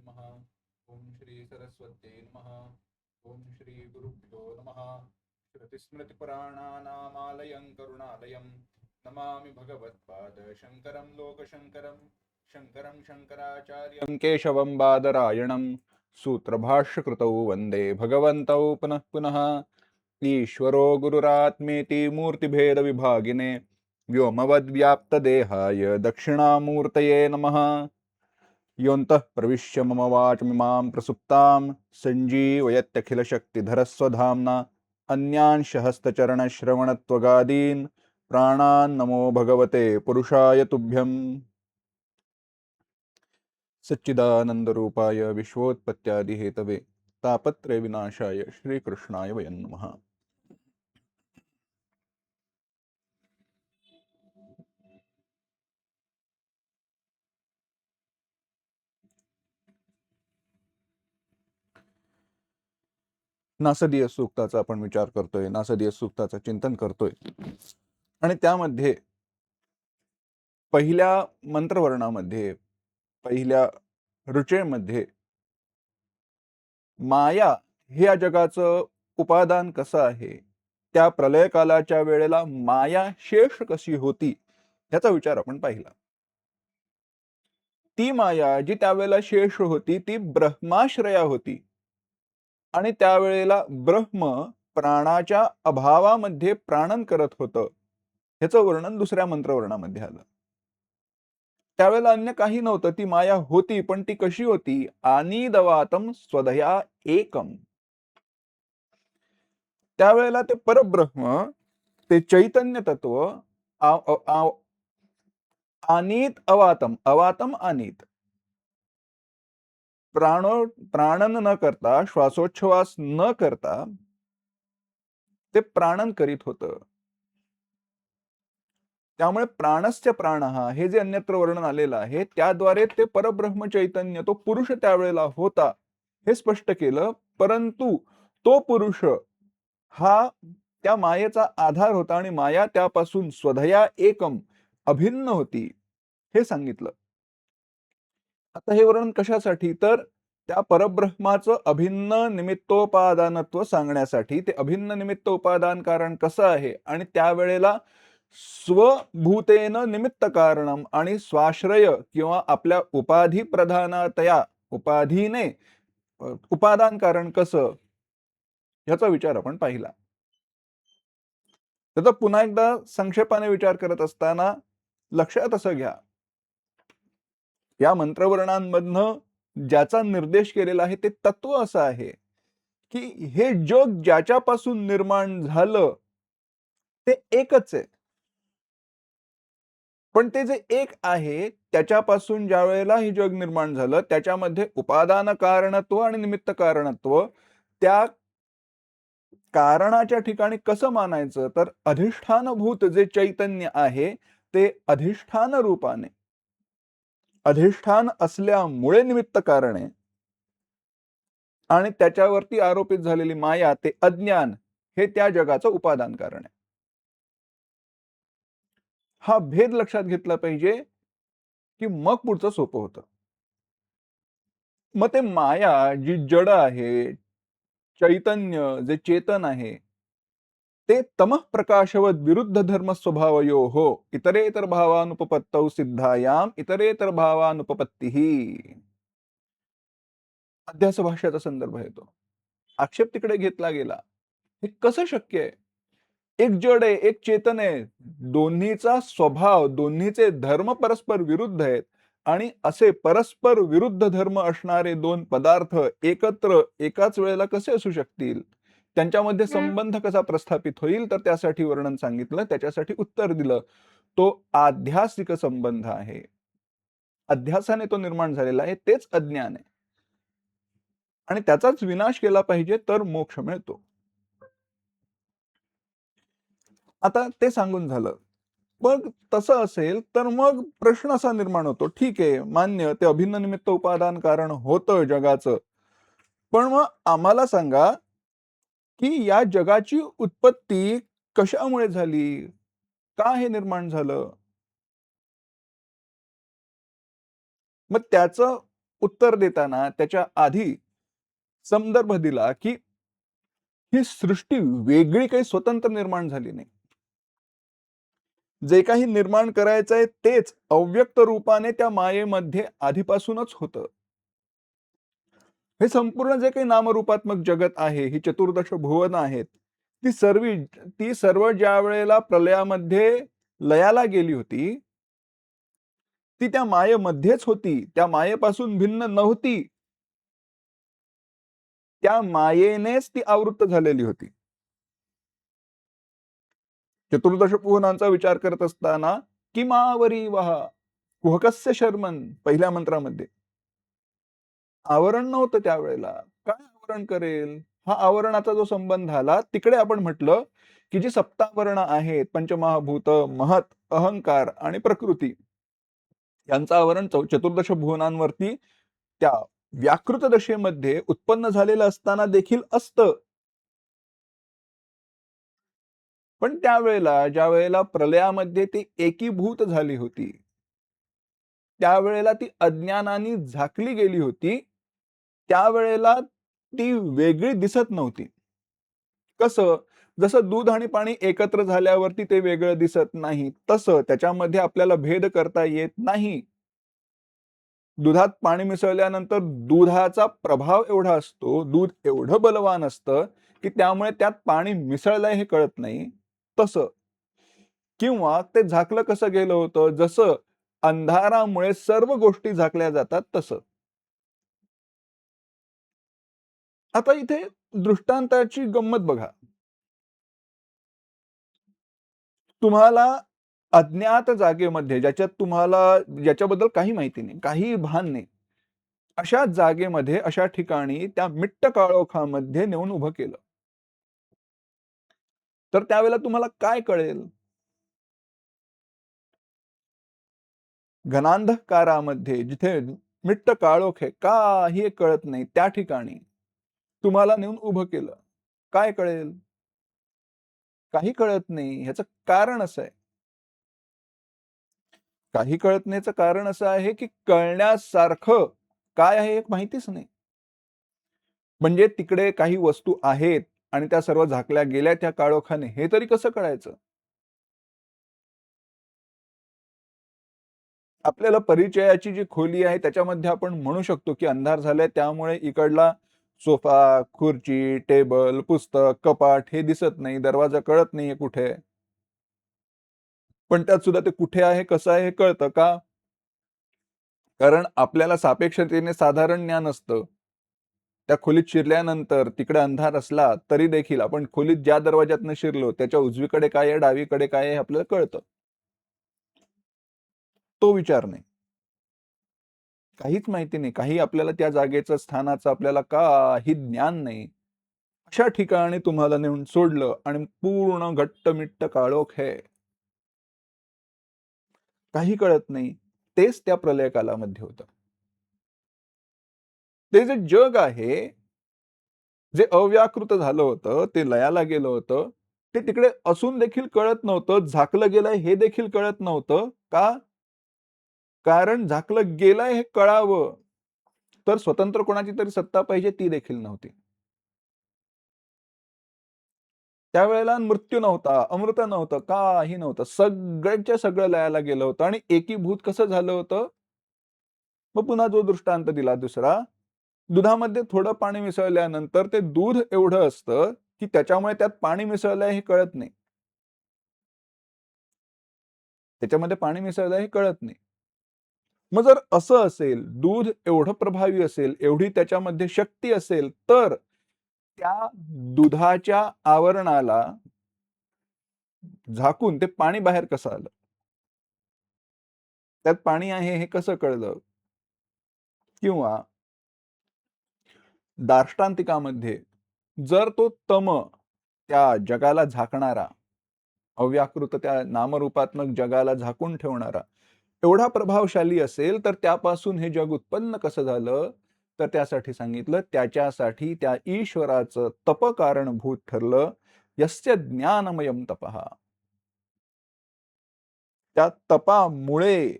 नमः. ओम श्री सरस्वत्यै नमः. ओम श्री गुरुभ्यो नमः. श्रुतिस्मृतिपुराणानामालयं करुणालयं नमामि भगवत्पाद शङ्करं लोकशङ्करं शङ्करं शङ्कराचार्यं केशवं बादरायणं सूत्रभाष्यकृतौ वन्दे भगवन्तौ पुनः पुनः. ईश्वरो गुरुरात्मेति मूर्तिभेदविभागिने व्योमवद्व्याप्तदेहाय दक्षिणामूर्तये नमः. योऽन्तः प्रविश्य मम वाचमिमां प्रसुप्तां सञ्जीवयत्यखिलशक्तिधरस्वधाम्ना अन्यांश हस्तचरणश्रवणत्वगादीन् प्राणान् नमो भगवते पुरुषाय तुभ्यम्. सच्चिदानन्दरूपाय विश्वोत्पत्त्यादिहेतवे तापत्रयविनाशाय श्रीकृष्णाय वयं नमः. नासदीय सूक्ताचा आपण विचार करतोय, नासदीय सूक्ताचं चिंतन करतोय आणि त्यामध्ये पहिल्या मंत्रवर्णामध्ये पहिल्या ऋचेमध्ये माया हे या जगाचं उपादान कसं आहे, त्या प्रलयकालाच्या वेळेला माया शेष कशी होती याचा विचार आपण पाहिला. ती माया जी त्यावेळेला शेष होती ती ब्रह्माश्रया होती आणि त्यावेळेला ब्रह्म प्राणाच्या अभावामध्ये प्राणन करत होतं. ह्याचं वर्णन दुसऱ्या मंत्रवर्णामध्ये आलं. त्यावेळेला अन्य काही नव्हतं, ती माया होती, पण ती कशी होती? आनीदवातम स्वदया एकम. त्यावेळेला ते परब्रह्म, ते चैतन्य तत्व आनीत अवातम, अवातम आनीत, प्राणन न करता, श्वासोच्छ्वास न करता ते प्राणन करीत होतं. त्यामुळे प्राणस्य प्राण हे जे अन्यत्र वर्णन आलेलं आहे त्याद्वारे ते परब्रह्म चैतन्य तो पुरुष त्यावेळेला होता हे स्पष्ट केलं. परंतु तो पुरुष हा त्या मायेचा आधार होता आणि माया त्यापासून स्वधया एकम अभिन्न होती हे सांगितलं. आता हे वर्णन कशासाठी? तर त्या परब्रह्माचं अभिन्न निमित्तोपादानत्व सांगण्यासाठी. ते अभिन्न निमित्त उपादान कारण कसं आहे आणि त्यावेळेला स्वभूतेन निमित्त कारणम आणि स्वाश्रय किंवा आपल्या उपाधी प्रधानतया उपाधीने उपादान कारण कसं याचा विचार आपण पाहिला. त्याचा पुन्हा एकदा संक्षेपाने विचार करत असताना लक्षात असं घ्या, या मंत्रवर्णांमधनं ज्याचा निर्देश केलेला आहे ते तत्व असं आहे की हे जग ज्याच्यापासून निर्माण झालं ते एकच आहे. पण ते जे एक आहे त्याच्यापासून ज्या वेळेला हे जग निर्माण झालं त्याच्यामध्ये उपादान कारणत्व आणि निमित्त कारणत्व, त्या कारणाच्या ठिकाणी कसं मानायचं? तर अधिष्ठानभूत जे चैतन्य आहे ते अधिष्ठान रूपाने, अधिष्ठान असल्यामुळे निमित्त कारण आहे आणि त्याच्यावरती आरोपित झालेली माया ते अज्ञान हे त्या जगाचं उपादान कारण आहे. हा भेद लक्षात घेतला पाहिजे की मग पुढचं सोपं होतं. मग ते माया जी जड आहे, चैतन्य जे चेतन आहे ते तमः प्रकाशवत विरुद्ध धर्म स्वभावयो हो इतरेतर भावानुपपत्तौ सिद्धायाम इतरेतर भावानुपपत्तीही. अध्यास भाष्याचा संदर्भ येतो. आक्षेप तिकडे घेतला गेला, हे कसं शक्य आहे? एक जड आहे, एक चेतन आहे, दोन्हीचा स्वभाव, दोन्हीचे धर्म परस्पर विरुद्ध आहेत आणि असे परस्पर विरुद्ध धर्म असणारे दोन पदार्थ एकत्र एकाच वेळेला कसे असू शकतील? त्यांच्यामध्ये संबंध कसा प्रस्थापित होईल? तर त्यासाठी वर्णन सांगितलं, त्याच्यासाठी उत्तर दिलं. तो आध्यासिक संबंध आहे. अध्यासाने तो निर्माण झालेला आहे, तेच अज्ञान आहे आणि त्याचाच विनाश केला पाहिजे तर मोक्ष मिळतो. आता ते सांगून झालं. मग तसं असेल तर मग प्रश्न असा निर्माण होतो, ठीक आहे मान्य, ते अभिन्न निमित्त उपादान कारण होतं जगाचं, पण मग आम्हाला सांगा की या जगाची उत्पत्ती कशामुळे झाली, का हे निर्माण झालं? मग त्याचं उत्तर देताना त्याच्या आधी संदर्भ दिला, की ही सृष्टी वेगळी काही स्वतंत्र निर्माण झाली नाही. जे काही निर्माण करायचंय तेच अव्यक्त रूपाने त्या मायेमध्ये आधीपासूनच होतं. हे संपूर्ण जे काही नामरूपात्मक जगत आहे, ही चतुर्दश भुवन आहेत, ती सर्व ज्यावेळेला प्रलयामध्ये लयाला गेली होती, ती त्या मायेमध्येच होती. त्या मायेपासून भिन्न नव्हती. त्या मायेनेच ती आवृत्त झालेली होती. चतुर्दश भुवनांचा विचार करत असताना, किमावरी वहा कुहकस्य शर्मन पहिल्या मंत्रामध्ये. आवरण नव्हतं त्यावेळेला. काय आवरण करेल? हा आवरणाचा जो संबंध आला, तिकडे आपण म्हटलं, की जी सप्तावरण आहेत, पंचमहाभूत, महत, अहंकार आणि प्रकृती यांचं आवरण चतुर्दश भुवनांवरती त्या व्याकृत दशेमध्ये उत्पन्न झालेलं असताना देखील असतं. पण त्यावेळेला ज्यावेळेला प्रलयामध्ये ती एकीभूत झाली होती, त्यावेळेला ती अज्ञानाने झाकली गेली होती. त्यावेळेला ती वेगळी दिसत नव्हती. कसं? जसं दूध आणि पाणी एकत्र झाल्यावरती ते वेगळं दिसत नाही, तसं त्याच्यामध्ये आपल्याला भेद करता येत नाही. दुधात पाणी मिसळल्यानंतर दुधाचा प्रभाव एवढा असतो, दूध एवढं बलवान असतं, की त्यामुळे त्यात पाणी मिसळलंय हे कळत नाही. तसं किंवा ते झाकलं कसं गेलं होतं, जसं अंधारामुळे सर्व गोष्टी झाकल्या जातात तसं. आता इथे दृष्टांताची गंमत बघा. तुम्हाला अज्ञात जागेमध्ये ज्याच्याबद्दल काही माहिती नाही, काहीही भान नाही. अशा जागेमध्ये, अशा ठिकाणी त्या मिट्ट काळोखामध्ये नेऊन उभं केलं. तर त्यावेळेला तुम्हाला काय कळेल? घनांधकारामध्ये जिथे मिट्ट काळोख आहे, काही कळत नाही, त्या ठिकाणी तुम्हाला नेऊन उभं केलं. काय कळेल? काही कळत नाही. ह्याचं कारण असं आहे. काही कळत नाहीचं कारण असं आहे, की कळण्यासारखं काय आहे हे माहितीच नाही. म्हणजे तिकडे काही वस्तू आहेत आणि त्या सर्व झाकल्या गेल्या त्या काळोखाने, हे तरी कसं कळायचं? आपल्याला परिचयाची जी खोली आहे त्याच्यामध्ये आपण म्हणू शकतो, की अंधार झालाय त्यामुळे इकडला सोफा, खुर्ची, टेबल, पुस्तक, कपाट हे दिसत नाही, दरवाजा कळत नाहीये कुठे आहे. पण त्यात सुद्धा ते कुठे आहे, कसं आहे हे कळतं का? कारण आपल्याला सापेक्षतेने साधारण ज्ञान असतं. त्या खोलीत शिरल्यानंतर तिकडे अंधार असला तरी देखील आपण खोलीत ज्या दरवाजातनं शिरलो त्याच्या उजवीकडे काय आहे, डावीकडे काय आहे हे आपल्याला कळतं. तो विचार नाही. काहीच माहिती नाही. काही आपल्याला त्या जागेचं, स्थानाचं आपल्याला काही ज्ञान नाही. अशा ठिकाणी तुम्हाला नेऊन सोडलं आणि पूर्ण घट्टमिट्ट काळोख आहे. काही कळत नाही. तेच त्या प्रलय कालामध्ये होतं. ते जे जग आहे, जे अव्याकृत झालं होतं, ते लयाला गेलं होतं. ते तिकडे असून देखील कळत नव्हतं. झाकलं गेलंय हे देखील कळत नव्हतं. का? कारण झाकलं गेलंय हे कळावं, तर स्वतंत्र कोणाची तरी सत्ता पाहिजे, ती देखील नव्हती. त्यावेळेला मृत्यू नव्हता, अमृत नव्हतं, काही नव्हतं. सगळ्यांच्या सगळं लयाला गेलं होतं आणि एकीभूत कसं झालं होतं? मग पुन्हा जो दृष्टांत दिला दुसरा, दुधामध्ये थोडं पाणी मिसळल्यानंतर ते दूध एवढं असतं, की त्याच्यामुळे त्यात पाणी मिसळलंय हे कळत नाही. त्याच्यामध्ये पाणी मिसळलंय हे कळत नाही. मग जर असं असेल, दूध एवढं प्रभावी असेल, एवढी त्याच्यामध्ये शक्ती असेल, तर त्या दुधाच्या आवरणाला झाकून ते पाणी बाहेर कसं आलं? त्यात पाणी आहे हे कसं कळलं? किंवा दार्ष्टांतिकामध्ये जर तो त्या जगाला झाकणारा, अव्याकृत त्या नामरूपात्मक जगाला झाकून ठेवणारा एवढा प्रभावशाली असेल, तर त्यापासून हे जग उत्पन्न कसं झालं? तर त्यासाठी सांगितलं, त्याच्यासाठी त्या ईश्वराचं तप कारणभूत ठरलं. यस्य ज्ञानमयं तपः. त्या तपामुळे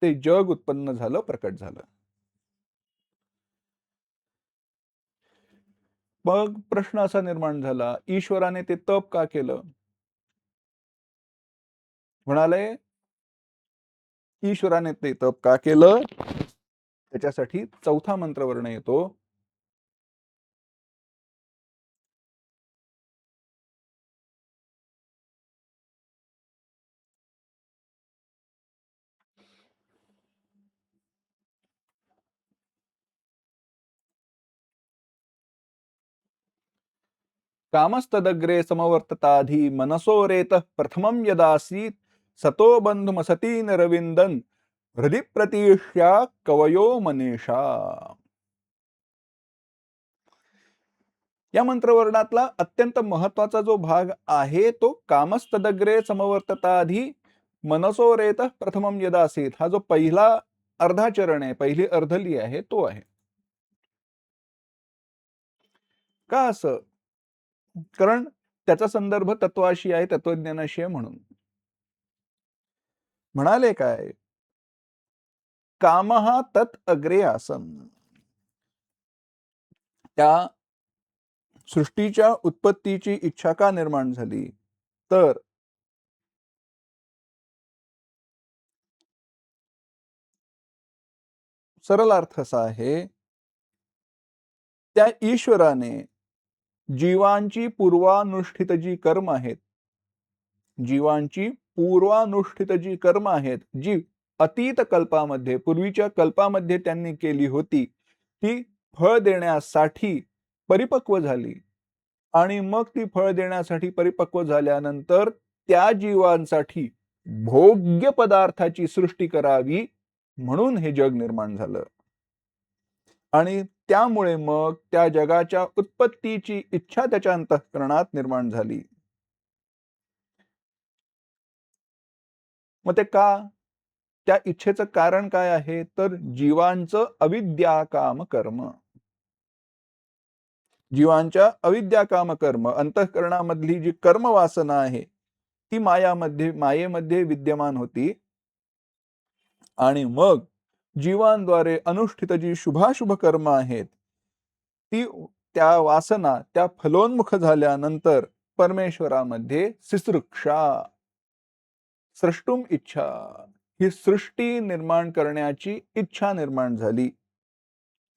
ते जग उत्पन्न झालं, प्रकट झालं. मग प्रश्न असा निर्माण झाला, ईश्वराने ते तप का केलं? म्हणाले, ईश्वराने ते तप का केलं? त्याच्यासाठी चौथा मंत्रवर्ण येतो. कामस्तदग्रे समवर्तताधि मनसोरेतः प्रथमं यदासीत् सतो बंधुमसतीन रविंदन हृदि प्रतीक्ष्या कवयो मनीषा. या मंत्रवर्णातला अत्यंत महत्वाचा जो भाग आहे तो कामस्तदग्रे समवर्तताधि मनसोरेतः प्रथमं यदासीत, हा जो पहिला अर्धा चरण आहे, पहिली अर्धली आहे, तो आहे. का असं? कारण त्याचा संदर्भ तत्वाशी आहे, तत्वज्ञानाशी आहे म्हणून. म्हणाले काय? कामहा तत् अग्रे आसन. त्या सृष्टीच्या उत्पत्तीची इच्छा का निर्माण झाली? तर सरळ अर्थ असा आहे, त्या ईश्वराने जीवांची पूर्वानुष्ठित जी कर्म आहेत, जीवांची पूर्वानुष्ठित जी कर्म आहेत, जी अतीत कल्पामध्ये, पूर्वीच्या कल्पामध्ये त्यांनी केली होती, ती फळ देण्यासाठी परिपक्व झाली. आणि मग ती फळ देण्यासाठी परिपक्व झाल्यानंतर त्या जीवांसाठी भोग्य पदार्थाची सृष्टी करावी म्हणून हे जग निर्माण झालं. आणि त्यामुळे मग त्या जगाच्या उत्पत्तीची इच्छा त्याच्या अंतःकरणात निर्माण झाली. मग ते का? त्या इच्छेचं कारण काय आहे? तर जीवांचं अविद्या काम कर्म. जीवांच्या अविद्या काम कर्म, अंतःकरणामधली जी कर्म वासना आहे ती मायेमध्ये विद्यमान होती. आणि मग जीवांद्वारे अनुष्ठित जी शुभाशुभ कर्म आहेत ती, त्या वासना त्या फलोन्मुख झाल्यानंतर परमेश्वरामध्ये सिसृक्षा, सृष्टुम इच्छा, ही सृष्टी निर्माण करण्याची इच्छा निर्माण झाली.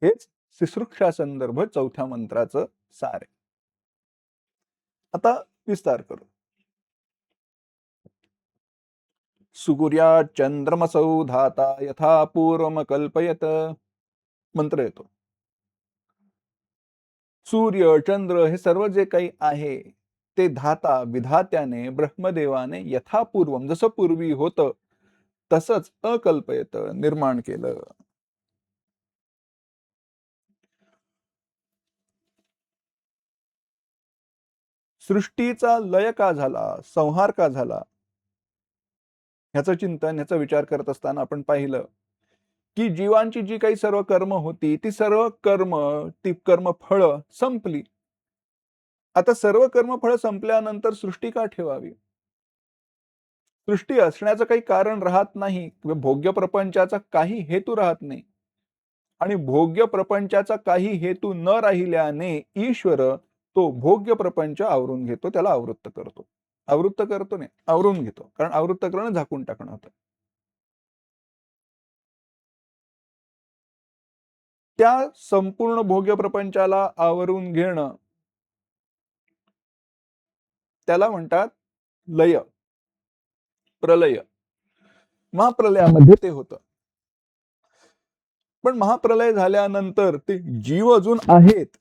हेच सिसृक्षा संदर्भ चौथ्या मंत्राचं सार आहे. आता विस्तार करू. सुगुर्या चंद्रमसौ धाता यथा पूर्वम कल्पयत. मंत्र येतो. सूर्य, चंद्र हे सर्व जे काही आहे ते धाता विधात्याने, ब्रह्मदेवाने यथापूर्वम, जसं पूर्वी होतं तसंच अकल्पयत, निर्माण केलं. सृष्टीचा लय का झाला, संहार का झाला, ह्याचं चिंतन, ह्याचा विचार करत असताना आपण पाहिलं की जीवांची जी काही सर्व कर्म होती ती सर्व कर्म, ती कर्मफळ संपली. आता सर्व कर्मफळ संपल्यानंतर सृष्टी का ठेवावी? सृष्टी असण्याचं काही कारण राहत नाही, भोग्य प्रपंचाचा काही हेतू राहत नाही. आणि भोग्य प्रपंचाचा काही हेतू न राहिल्याने ईश्वर तो भोग्य प्रपंच आवरून घेतो, त्याला आवृत्त करतो. आवृत्त करतो नाही, आवरून घेतो, कारण आवृत्त करणं झाकून टाकणं होतं. त्या संपूर्ण भोग्य प्रपंचाला आवरून घेणं त्याला म्हणतात लय, प्रलय. महाप्रलयामध्ये ते होतं. पण महाप्रलय झाल्यानंतर ते जीव अजून आहेत,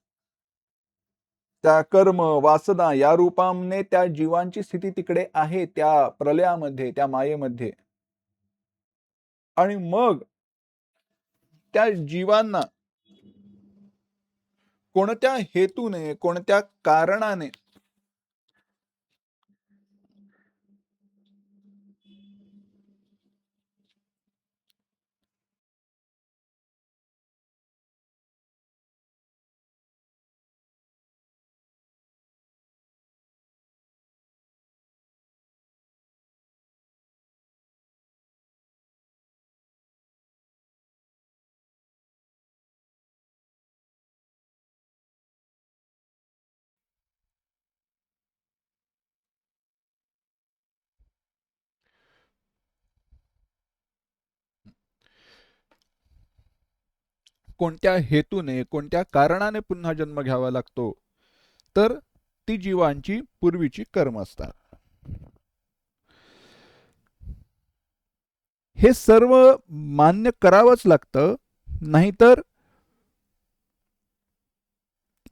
त्या कर्म वासना या रूपाने त्या जीवांची स्थिती तिकडे आहे, त्या प्रलयामध्ये, त्या मायेमध्ये. आणि मग त्या जीवांना कोणत्या हेतूने, कोणत्या कारणाने कोणत्या हेतूने, कोणत्या कारणाने पुन्हा जन्म घ्यावा लागतो, तर ती जीवांची पूर्वीची कर्म असतात. हे सर्व मान्य करावंच लागतं, नाहीतर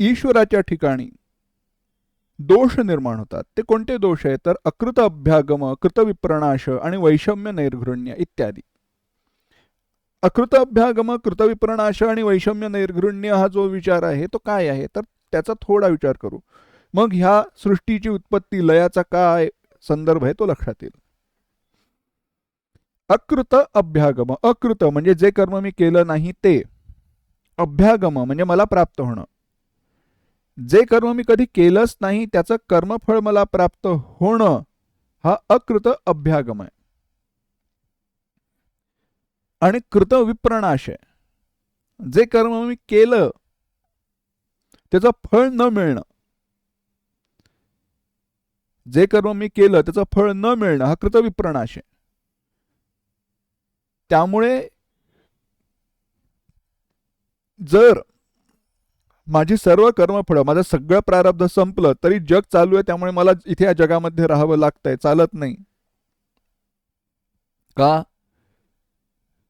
ईश्वराच्या ठिकाणी दोष निर्माण होतात. ते कोणते दोष आहेत, तर अकृत अभ्यागम, कृतविप्रणाश आणि वैषम्य नैर्घृण्य इत्यादी. अकृत अभ्यागम, कृतविप्रणाश आणि वैषम्य नैर्घृण्य हा जो विचार आहे तो काय आहे, तर त्याचा थोडा विचार करू. मग ह्या सृष्टीची उत्पत्ती लयाचा काय संदर्भ आहे तो लक्षात येईल. अकृत अभ्यागम, अकृत म्हणजे जे कर्म मी केलं नाही ते. अभ्यागम म्हणजे मला प्राप्त होणं. जे कर्म मी कधी केलंच नाही त्याचं कर्मफळ मला प्राप्त होणं हा अकृत अभ्यागम आहे. आणि कृत विप्रणाश आहे, जे कर्म मी केलं त्याचं फळ न मिळणं. जे कर्म मी केलं त्याचं फळ न मिळणं हा कृत विप्रणाश आहे. त्यामुळे जर माझी सर्व कर्मफळं, माझं सगळं प्रारब्ध संपलं तरी जग चालू आहे, त्यामुळे मला इथे या जगामध्ये राहावं लागतंय, चालत नाही का?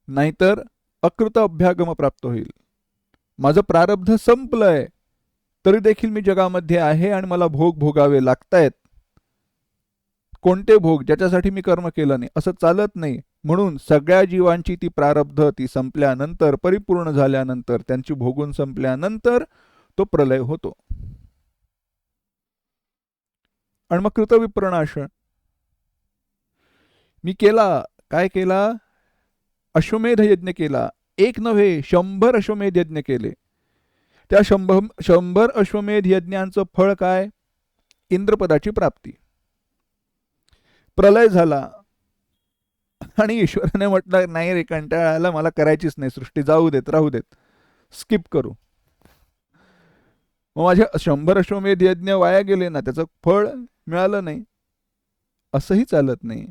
नाहीतर अकृत अभ्यागम प्राप्त होईल. माझं प्रारब्ध संपलंय तरी देखील मी जगामध्ये आहे आणि मला भोग भोगावे लागतायत. कोणते भोग? ज्याच्यासाठी मी कर्म केलं नाही, असं चालत नाही. म्हणून सगळ्या जीवांची ती प्रारब्ध ती संपल्यानंतर, परिपूर्ण झाल्यानंतर, त्यांची भोगून संपल्यानंतर तो प्रलय होतो. आणि मग कृतविप्रणाश मी केला. काय केला? अश्वमेध यज्ञ केला. एक नव्हे 100 अश्वमेध यज्ञ केले. त्या 100 अश्वमेध यज्ञांचं फळ काय? इंद्रपदाची प्राप्ती. प्रलय झाला आणि ईश्वराने म्हटलं नाही रे, कंटाळा आला, मला करायचीच नाही सृष्टी, जाऊ देत, राहू देत, स्किप करू. मग माझे 100 अश्वमेध यज्ञ वाया गेले ना, त्याचं फळ मिळालं नाही, असंही चालत नाही.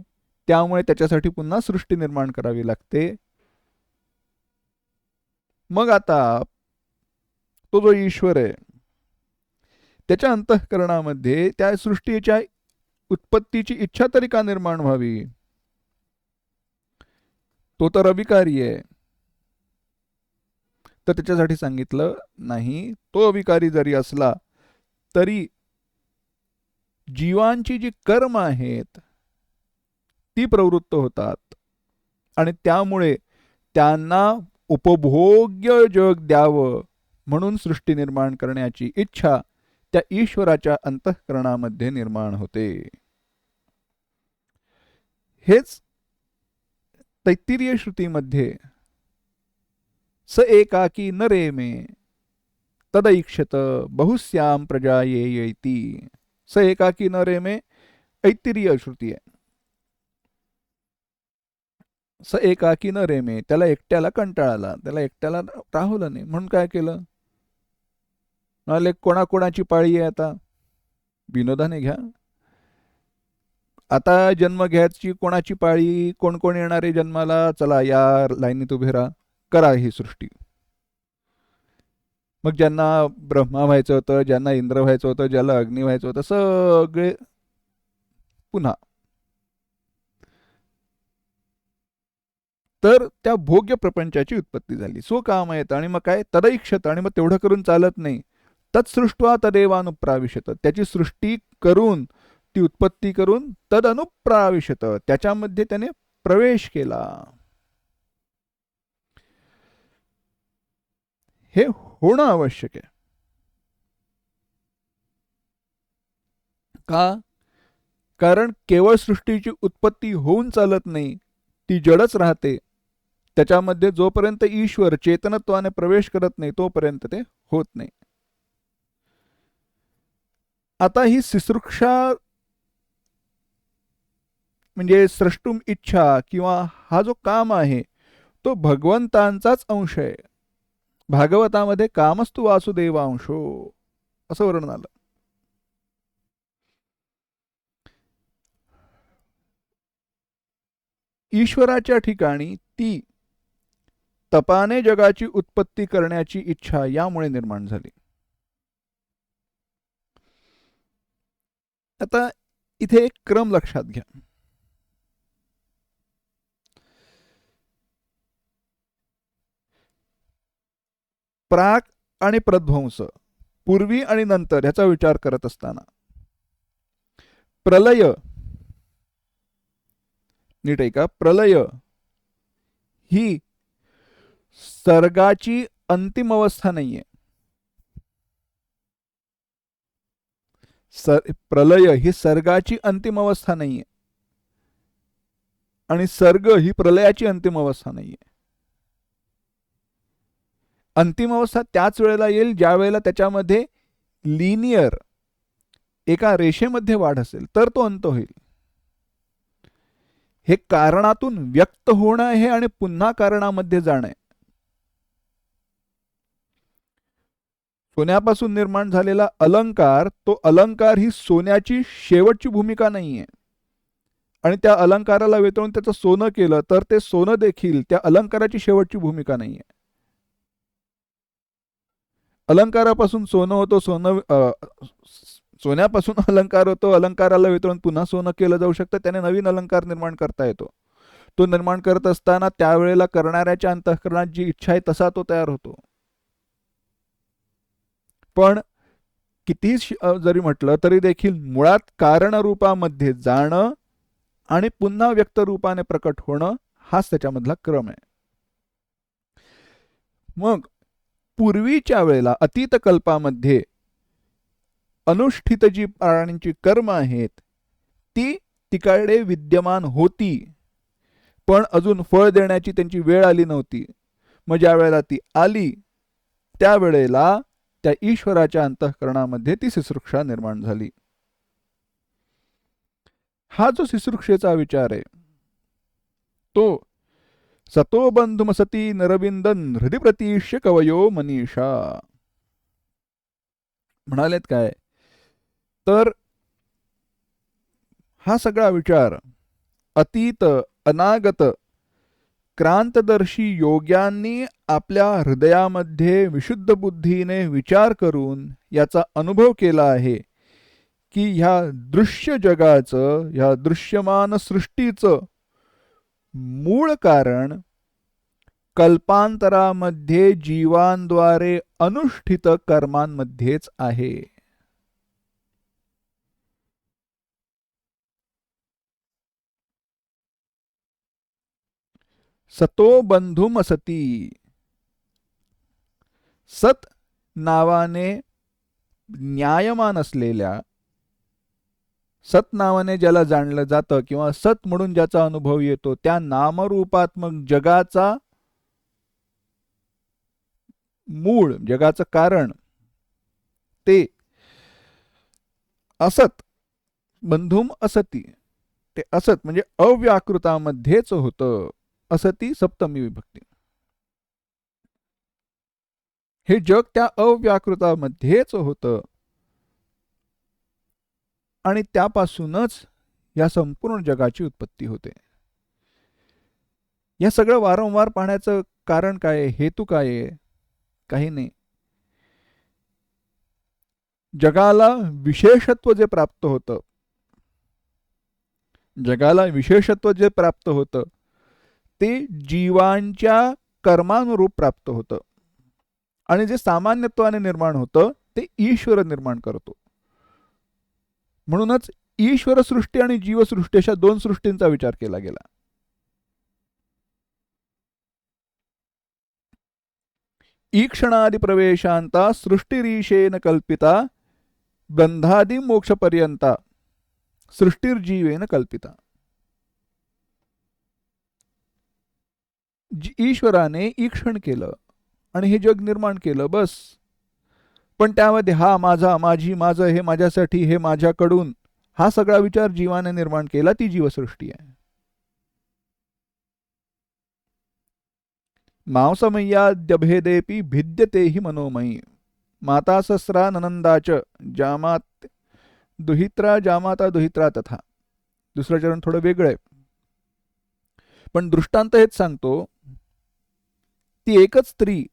त्यामुळे त्याच्यासाठी पुन्हा सृष्टी निर्माण करावी लागते. मग आता तो जो ईश्वर आहे त्याच्या अंतःकरणामध्ये त्या सृष्टीच्या उत्पत्तीची इच्छा तरी का निर्माण व्हावी? तो तर अविकारी आहे. तर त्याच्यासाठी सांगितलं नाही, तो अविकारी जरी असला तरी जीवांची जी कर्म आहेत ती प्रवृत्त होतात आणि त्यामुळे त्यांना उपभोग्य जग द्यावं म्हणून सृष्टी निर्माण करण्याची इच्छा त्या ईश्वराच्या अंतःकरणामध्ये निर्माण होते. हेच तैत्तिरीय श्रुतीमध्ये स एकाकी न रेमे तदैक्षत बहुस्याम प्रजा येयैती. स एकाकी न रेमे ऐत्तिरीय श्रुती आहे. स एकाकी न रेमे, त्याला एकट्याला कंटाळा आला, त्याला एकट्याला राहुलं नाही, म्हणून काय केलं? म्हणाले कोणाकोणाची पाळी आहे आता? विनोदाने घ्या. आता जन्म घ्यायची कोणाची पाळी? कोण कोण येणारे जन्माला? चला या लाईनीत उभे राहा, करा ही सृष्टी. मग ज्यांना ब्रह्मा व्हायचं होतं, ज्यांना इंद्र व्हायचं होतं, ज्याला अग्नी व्हायचं होतं, सगळे पुन्हा. तर त्या भोग्य प्रपंचाची उत्पत्ती झाली. स्वकाम आहेत आणि मग काय? तदैक्षत, आणि मग तेवढं करून चालत नाही. तत्सृष्ट्वा तदेवानुप्राविशत, त्याची सृष्टी करून, ती उत्पत्ती करून, तद अनुप्राविशत, त्याच्यामध्ये त्याने प्रवेश केला. हे होणं आवश्यक आहे. का? कारण केवळ सृष्टीची उत्पत्ती होऊन चालत नाही, ती जडच राहते. त्याच्यामध्ये जोपर्यंत ईश्वर चेतनत्वाने प्रवेश करत नाही तोपर्यंत ते होत नाही. आता ही सिसृक्षा म्हणजे स्रष्टुम इच्छा किंवा हा जो काम आहे तो भगवंतांचाच अंश आहे. भागवतामध्ये कामस्तु वासुदेवांशो असं वर्णन आलं. ईश्वराच्या ठिकाणी ती तपाने जगाची उत्पत्ती करण्याची इच्छा यामुळे निर्माण झाली. आता इथे एक क्रम लक्षात घ्या. प्राक आणि प्रध्वंस, पूर्वी आणि नंतर ह्याचा विचार करत असताना प्रलय, नीट ऐका, प्रलय ही सर्गाची अंतिम अवस्था नाहीये. प्रलय ही सर्गाची अंतिम अवस्था नाहीये आणि सर्ग ही प्रलयाची अंतिम अवस्था नाहीये. अंतिम अवस्था त्याच वेळेला येईल ज्या वेळेला त्याच्यामध्ये लिनियर एका रेषेमध्ये वाढ असेल तर तो अंत होईल. हे कारणातून व्यक्त होणं आहे आणि पुन्हा कारणामध्ये जाणं आहे. सोन्यापासून निर्माण झालेला अलंकार, तो अलंकार ही सोन्याची शेवटची भूमिका नाहीये आणि त्या अलंकाराला वेतळून त्याचं सोनं केलं तर ते सोनं देखील त्या अलंकाराची शेवटची भूमिका नाहीये. अलंकारापासून सोनं होतो, सोन्यापासून अलंकार होतो, अलंकाराला वेतळून पुन्हा सोनं केलं जाऊ शकतं, त्याने नवीन अलंकार निर्माण करता येतो. तो निर्माण करत असताना त्यावेळेला करणाऱ्याच्या अंतःकरणात जी इच्छा आहे तसा तो तयार होतो. पण किती जरी म्हटलं तरी देखील मुळात कारणरूपामध्ये जाणं आणि पुन्हा व्यक्त रूपाने प्रकट होणं हाच त्याच्यामधला क्रम आहे. मग पूर्वीच्या वेळेला अतीत कल्पामध्ये अनुष्ठित जी प्राण्यांची कर्म आहेत ती तिकडे विद्यमान होती, पण अजून फळ देण्याची त्यांची वेळ आली नव्हती. मग ज्या वेळेला ती आली त्यावेळेला त्या ईश्वराच्या अंतःकरणामध्ये ती शुश्रूषा निर्माण झाली. हा जो शुश्रूषेचा विचार आहे तो सतो बंधुमसती नरविंदन हृदय प्रतीष्य कवयो मनीषा म्हणालेत काय तर हा सगळा विचार अतीत अनागत क्रांतदर्शी योग्यांनी आपल्या हृदयामध्ये विशुद्ध बुद्धीने विचार करून याचा अनुभव केला आहे की ह्या दृश्य जगाचं, ह्या दृश्यमान सृष्टीचं मूळ कारण कल्पांतरामध्ये जीवांद्वारे अनुष्ठित कर्मांमध्येच आहे. सतो बंधुम असती, सत नावाने न्यायमान असलेल्या, सत नावाने ज्याला जाणलं जातं किंवा सत म्हणून ज्याचा अनुभव येतो त्या नामरूपात्मक जगाचा मूळ, जगाचं कारण ते असत, बंधुम असती, ते असत म्हणजे अव्याकृतामध्येच होतं. असती सप्तमी विभक्ती. हे जग त्या अव्याकृतामध्येच होतं आणि त्यापासूनच या संपूर्ण जगाची उत्पत्ती होते. या सगळं वारंवार पाहण्याचं कारण काय आहे, हेतू काय आहे? काही नाही. जगाला विशेषत्व जे प्राप्त होतं, जगाला विशेषत्व जे प्राप्त होतं ते जीवांच्या कर्मानुरूप प्राप्त होतं आणि जे सामान्यत्वाने निर्माण होतं ते ईश्वर निर्माण करतो. म्हणूनच ईश्वर सृष्टी आणि जीवसृष्टी अशा दोन सृष्टींचा विचार केला गेला. ईक्षणादि प्रवेशांता सृष्टिरीशेन कल्पिता बंधादि मोक्षपर्यंता सृष्टिर्जीवेन कल्पिता. ईश्वराने ईक्षण केलं आणि हे जग निर्माण केलं बस. पण त्यामध्ये हा माझा, माझी, माझं, हे माझ्यासाठी, हे माझ्याकडून, हा सगळा विचार जीवाने निर्माण केला, ती जीवसृष्टी आहे. मांसमय्याद्यभेदेपि भिद्यते हि मनोमयी माता सस्रा ननंदाच जामात दुहित्रा जामाता दुहित्रा तथा. दुसरं चरण थोडं वेगळं आहे पण दृष्टांत हेच सांगतो ती एकच स्त्री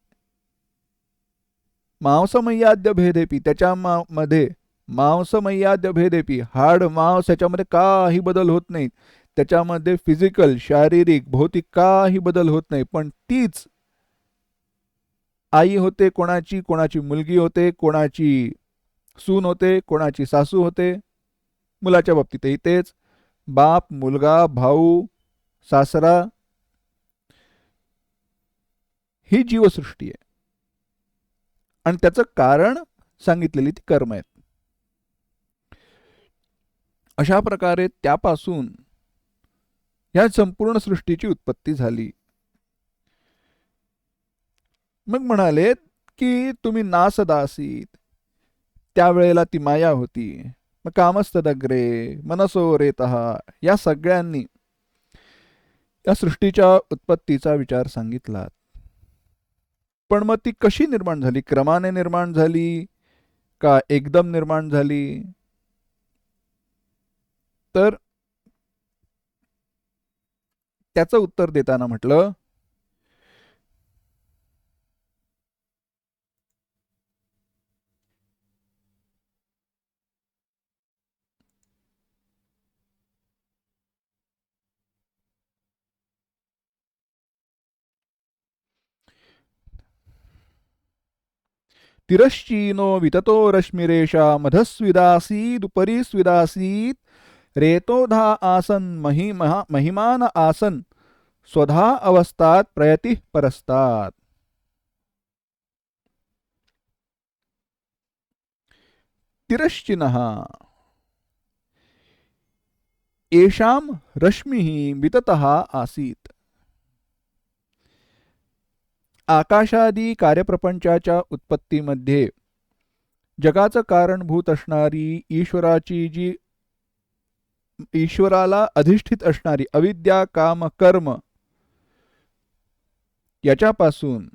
मांसमय्याद्य भेदेपी, त्याच्यामध्ये मांसमय्याद्य भेदेपी, हाड मांस याच्यामध्ये काही बदल होत नाहीत, त्याच्यामध्ये फिजिकल शारीरिक भौतिक काही बदल होत नाही, पण तीच आई होते कोणाची, कोणाची मुलगी होते, कोणाची सून होते, कोणाची सासू होते. मुलाच्या बाबतीतही तेच, बाप मुलगा भाऊ सासरा, ही जीवसृष्टी आहे आणि त्याचं कारण सांगितलेली ती कर्म आहेत. अशा प्रकारे त्यापासून या संपूर्ण सृष्टीची उत्पत्ती झाली. मग म्हणाले की तुम्ही नासदासीत, त्यावेळेला ती माया होती. मग कामस्तदग्रे मनसो रेतः, या सगळ्यांनी या सृष्टीच्या उत्पत्तीचा विचार सांगितला. पण मग ती कशी निर्माण झाली? क्रमाने निर्माण झाली का एकदम निर्माण झाली? तर त्याचं उत्तर देताना म्हटलं तिरश्चीनो विततो रश्मिरेषा मधस्विदासीदुपरी स्विदासीत रेतोधा आसन महिमान आसन स्वधा अवस्थात प्रयति परस्तात. तिरश्चिनः येषां रश्मिः विततः आसीत. आकाशादी कार्यप्रपंचाच्या उत्पत्तीमध्ये जगाचं कारणभूत असणारी ईश्वराला अधिष्ठित असणारी अविद्या काम कर्म, याच्यापासून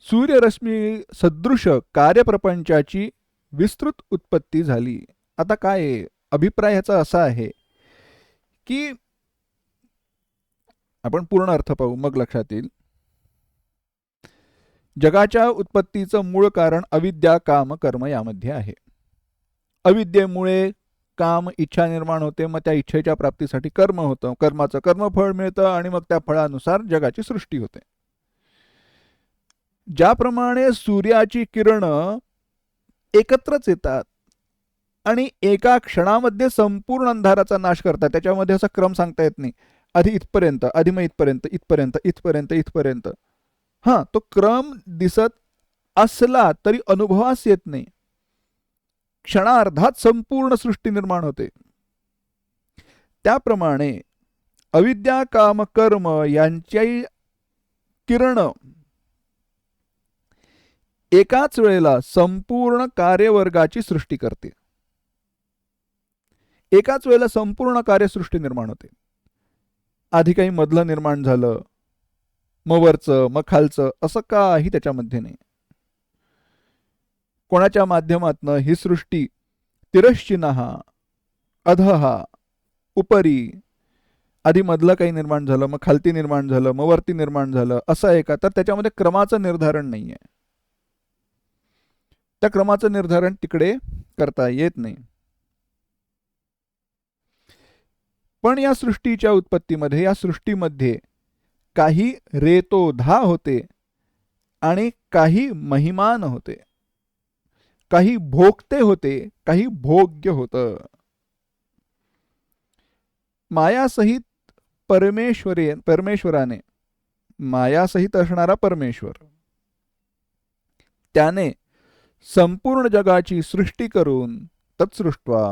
सूर्यरश्मी सदृश कार्यप्रपंचाची विस्तृत उत्पत्ती झाली. आता काय अभिप्राय ह्याचा असा आहे की आपण पूर्ण अर्थ पाहू मग लक्षात येईल. जगाच्या उत्पत्तीचं मूळ कारण अविद्या काम कर्म यामध्ये आहे. अविद्येमुळे काम इच्छा निर्माण होते, मग त्या इच्छेच्या प्राप्तीसाठी कर्म होतं, कर्माचं कर्मफळ मिळतं आणि मग त्या फळानुसार जगाची सृष्टी होते. ज्याप्रमाणे सूर्याची किरणं एकत्रच येतात आणि एका क्षणामध्ये संपूर्ण अंधाराचा नाश करतात, त्याच्यामध्ये असा क्रम सांगता येत नाही, आधी इथपर्यंत, आधी मग इथपर्यंत, इथपर्यंत, इथपर्यंत, इथपर्यंत. हां, तो क्रम दिसत असला तरी अनुभवास येत नाही. क्षणार्धात संपूर्ण सृष्टी निर्माण होते. त्याप्रमाणे अविद्या काम कर्म यांची किरण एकाच वेळेला संपूर्ण कार्यवर्गाची सृष्टी करते. एकाच वेळेला संपूर्ण कार्यसृष्टी निर्माण होते. आधी काही मधलं निर्माण झालं, मग वरचं, मग खालचं, असं काही त्याच्यामध्ये नाही. कोणाच्या माध्यमातनं ही सृष्टी तिरश्चिनः अधः उपरी, आधी मधलं काही निर्माण झालं, मग खालती निर्माण झालं, मग वरती निर्माण झालं, असं आहे का? तर त्याच्यामध्ये क्रमाचं निर्धारण नाही आहे. त्या क्रमाचं निर्धारण तिकडे करता येत नाही. पण या सृष्टीच्या उत्पत्तीमध्ये, या सृष्टीमध्ये काही रेतोधा होते आणि काही महिमान होते, काही भोगते होते, काही भोग्य होतं. मायासहित परमेश्वराने, मायासहित असणारा परमेश्वर, त्याने संपूर्ण जगाची सृष्टी करून तत्सृष्ट्वा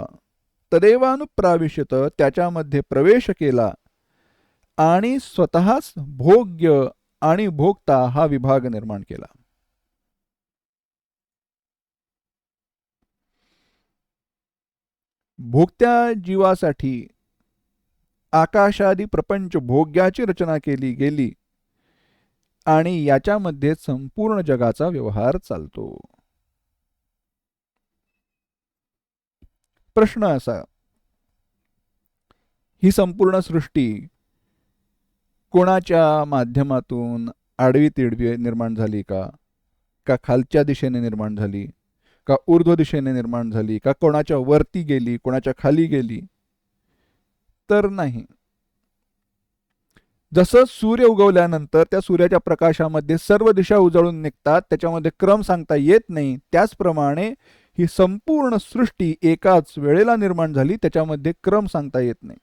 तदेवानुप्राविशत, त्याच्यामध्ये प्रवेश केला आणि स्वतःच भोग्य आणि भोक्ता हा विभाग निर्माण केला. भोक्त्या जीवासाठी आकाशादी प्रपंच भोग्याची रचना केली गेली आणि याच्यामध्ये संपूर्ण जगाचा व्यवहार चालतो. प्रश्न असा, ही संपूर्ण सृष्टी कोणाच्या माध्यमातून आडवी तिडवी निर्माण झाली का, का खालच्या दिशेने निर्माण झाली, का ऊर्ध्व दिशेने निर्माण झाली, का कोणाच्या वरती गेली, कोणाच्या खाली गेली, तर नाही. जसं सूर्य उगवल्यानंतर त्या सूर्याच्या प्रकाशामध्ये सर्व दिशा उजळून निघतात, त्याच्यामध्ये क्रम सांगता येत नाही, त्याचप्रमाणे ही संपूर्ण सृष्टी एकाच वेळेला निर्माण झाली, त्याच्यामध्ये क्रम सांगता येत नाही.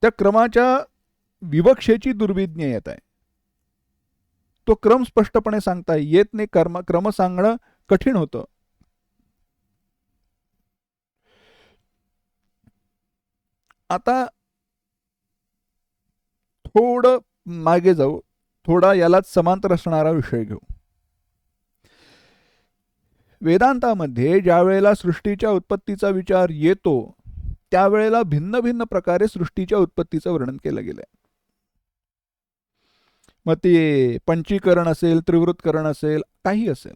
त्या क्रमाच्या विवक्षेची दुर्विज्ञ येत आहे. तो क्रम स्पष्टपणे सांगता येत नाही, क्रम सांगणं कठीण होतं. आता थोडं मागे जाऊ, थोडा यालाच समांतर असणारा विषय घेऊ. वेदांतामध्ये ज्या वेळेला सृष्टीच्या उत्पत्तीचा विचार येतो, त्यावेळेला भिन्न भिन्न प्रकारे सृष्टीच्या उत्पत्तीचं वर्णन केलं गेलंय. मग ते पंचीकरण असेल, त्रिवृत्करण असेल, काही असेल,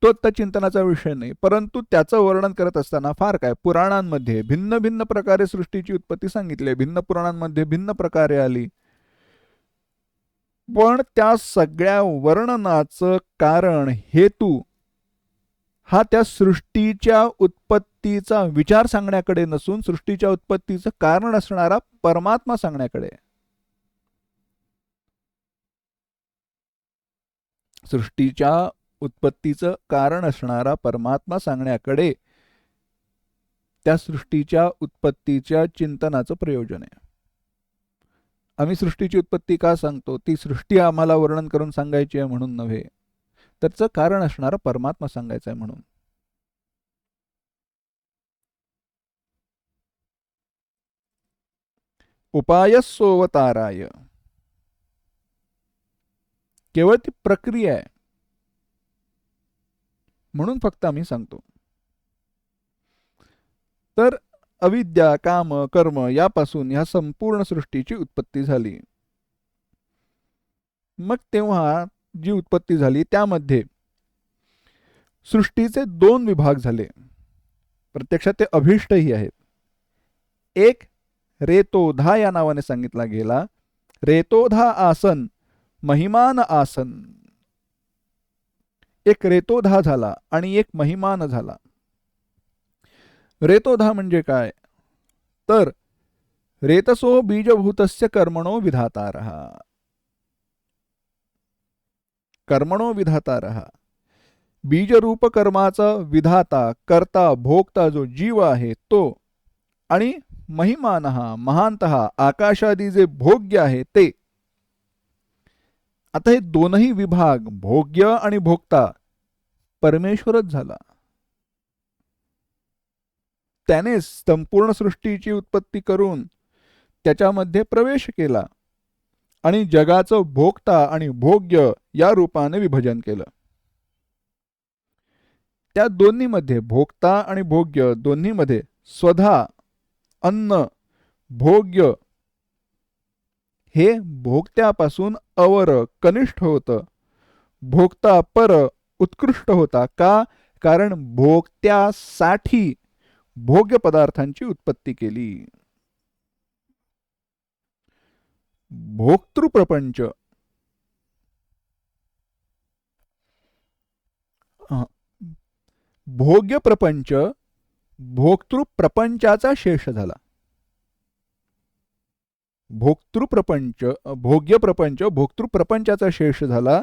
तो त्या चिंतनाचा विषय नाही. परंतु त्याचं वर्णन करत असताना फार काय, पुराणांमध्ये भिन्न भिन्न प्रकारे सृष्टीची उत्पत्ती सांगितली, भिन्न पुराणांमध्ये भिन्न प्रकारे आली. पण त्या सगळ्या वर्णनाचं कारण, हेतू हा त्या सृष्टीच्या उत्पत्तीचा विचार सांगण्याकडे नसून सृष्टीच्या उत्पत्तीचं कारण असणारा परमात्मा सांगण्याकडे. सृष्टीच्या उत्पत्तीचं कारण असणारा परमात्मा सांगण्याकडे त्या सृष्टीच्या उत्पत्तीच्या चिंतनाचं प्रयोजन आहे. आम्ही सृष्टीची उत्पत्ती का सांगतो, ती सृष्टी आम्हाला वर्णन करून सांगायची आहे म्हणून नव्हे, त्याचं कारण असणारा परमात्मा सांगायचा आहे म्हणून. उपायस्सोवताराय, केवळ ती प्रक्रिया आहे म्हणून फक्त आम्ही सांगतो. तर अविद्या, काम, कर्म यापासून ह्या संपूर्ण सृष्टीची उत्पत्ती झाली. मग तेव्हा जी उत्पत्ती झाली त्यामध्ये सृष्टीचे दोन विभाग झाले. प्रत्यक्षात ते अभिष्टही आहेत. एक रेतोधा या नावाने सांगितला गेला. रेतोधा आसन, महिमान आसन. एक रेतोधा झाला आणि एक महिमान झाला. रेतोधा म्हणजे काय, तर रेतसो बीजभूतस्य कर्मणो विधातारः. कर्मणो विधातारः, बीजरूप कर्माचा विधाता, करता, भोगता जो जीव आहे तो, आणि महिमानः, महांतः, आकाशादी जे भोग्य आहे ते. आता हे दोनही विभाग, भोग्य आणि भोक्ता, परमेश्वरच झाला. त्याने संपूर्ण सृष्टीची उत्पत्ती करून त्याच्यामध्ये प्रवेश केला आणि जगाचं भोक्ता आणि भोग्य या रूपाने विभजन केलं. त्या दोन्हीमध्ये, भोक्ता आणि भोग्य दोन्हीमध्ये स्वधा, अन्न, भोग्य हे भोक्त्यापासून अवर, कनिष्ठ होतं. भोक्ता पर, उत्कृष्ट होता. का, कारण भोक्त्यासाठी भोग्य पदार्थांची उत्पत्ती केली. भोक्तृप्रपंच, भोग्य प्रपंच भोक्तृप्रपंचाचा शेष झाला. भोक्तृप्रपंच, भोग्य प्रपंच भोक्तृप्रपंचाचा शेष झाला.